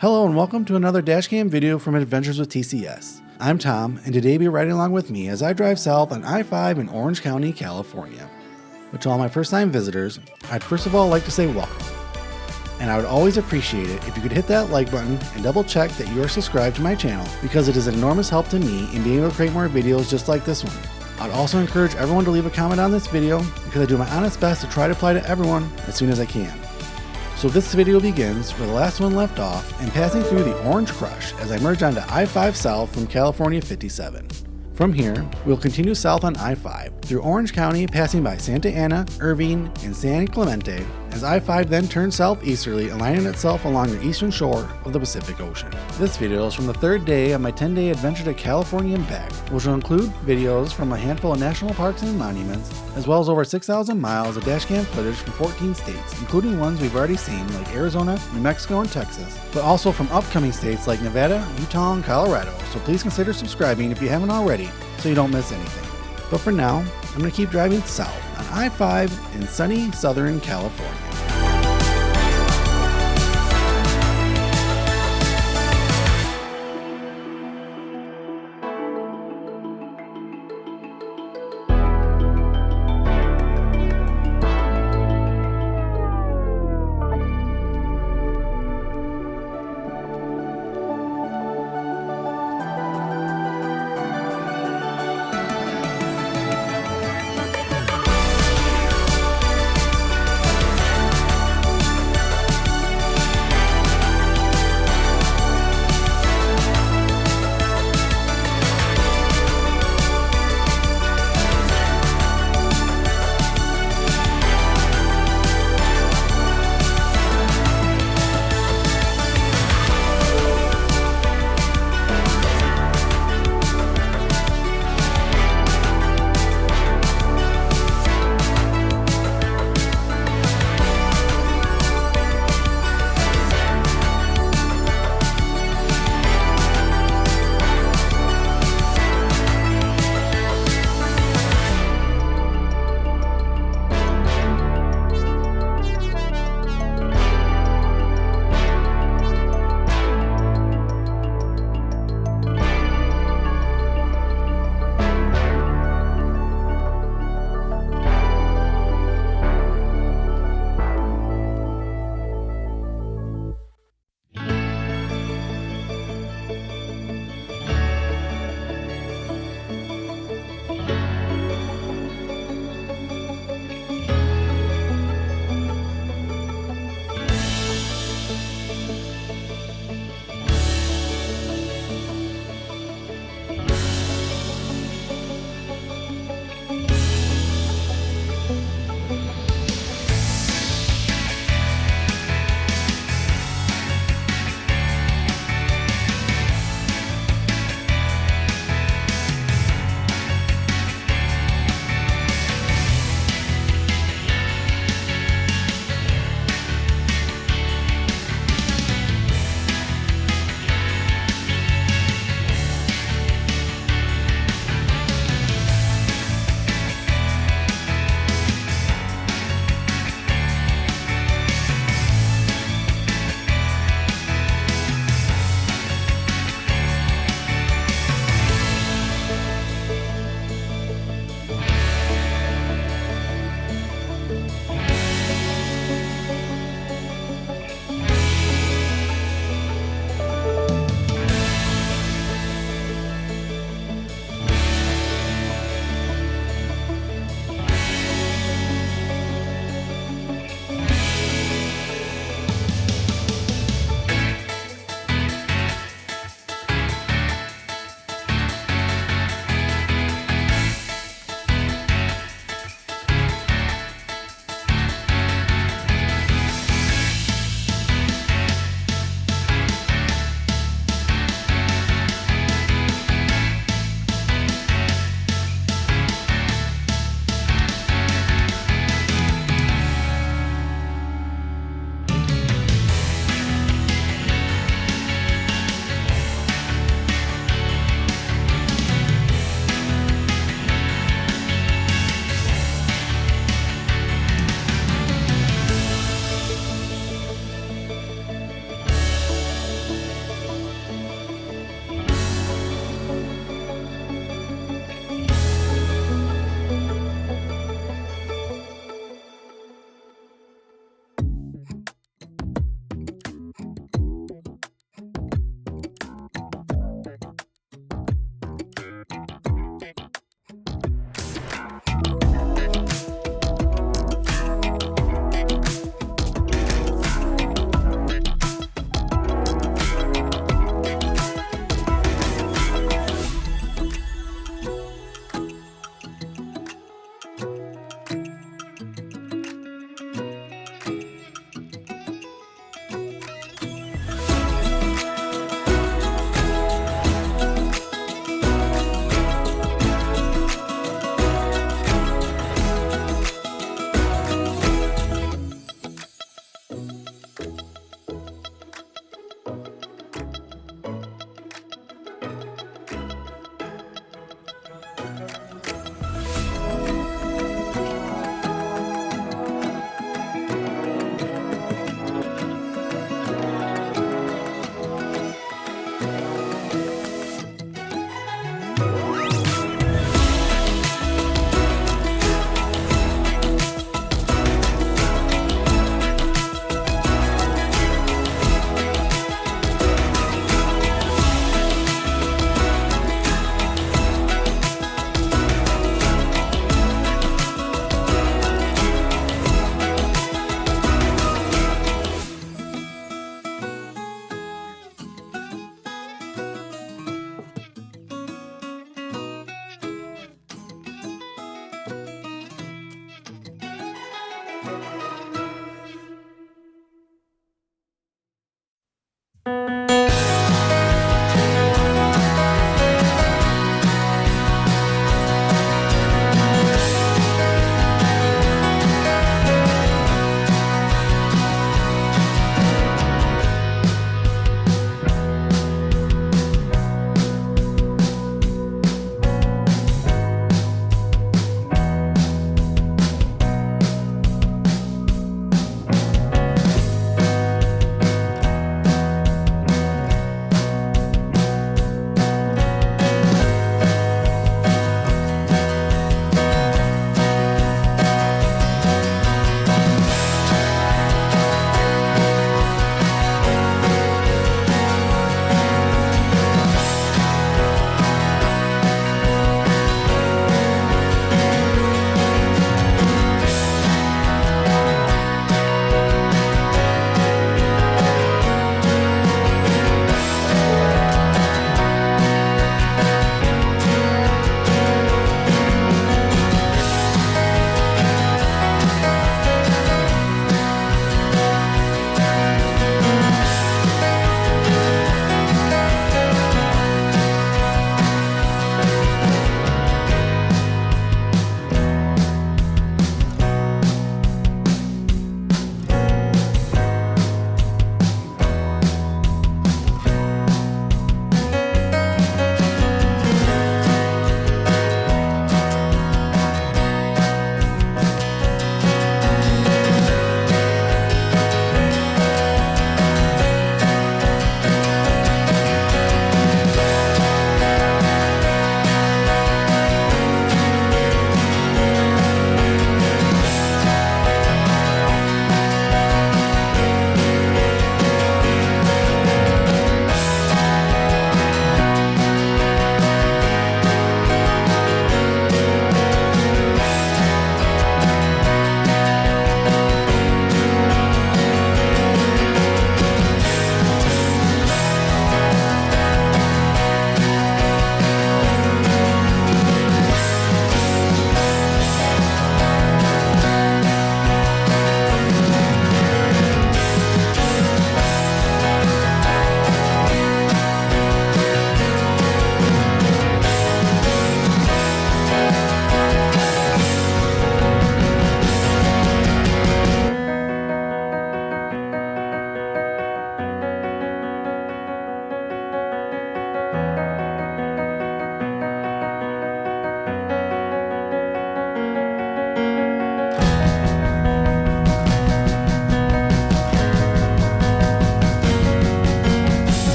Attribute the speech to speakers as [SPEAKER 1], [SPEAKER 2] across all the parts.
[SPEAKER 1] Hello and welcome to another dashcam video from Adventures with TCS. I'm Tom, and today be riding along with me as I drive south on I-5 in Orange County, California. But to all my first-time visitors, I'd first of all like to say welcome. And I would always appreciate it if you could hit that like button and double check that you are subscribed to my channel, because it is an enormous help to me in being able to create more videos just like this one. I'd also encourage everyone to leave a comment on this video, because I do my honest best to try to apply to everyone as soon as I can. So this video begins where the last one left off and passing through the Orange Crush as I merge onto I-5 south from California 57. From here, we'll continue south on I-5 through Orange County, passing by Santa Ana, Irvine, and San Clemente, as I-5 then turns southeasterly, aligning itself along the eastern shore of the Pacific Ocean. This video is from the third day of my 10-day adventure to California and back, which will include videos from a handful of national parks and monuments, as well as over 6,000 miles of dashcam footage from 14 states, including ones we've already seen like Arizona, New Mexico, and Texas, but also from upcoming states like Nevada, Utah, and Colorado, so please consider subscribing if you haven't already, so you don't miss anything. But for now, I'm going to keep driving south on I-5 in sunny Southern California.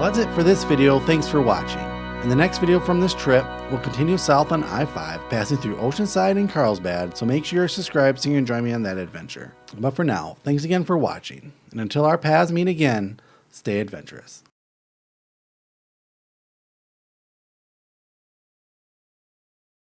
[SPEAKER 1] Well, that's it for this video. Thanks for watching. In the next video from this trip, we'll continue south on I-5, passing through Oceanside and Carlsbad, so make sure you're subscribed so you can join me on that adventure. But for now, thanks again for watching, and until our paths meet again, stay adventurous.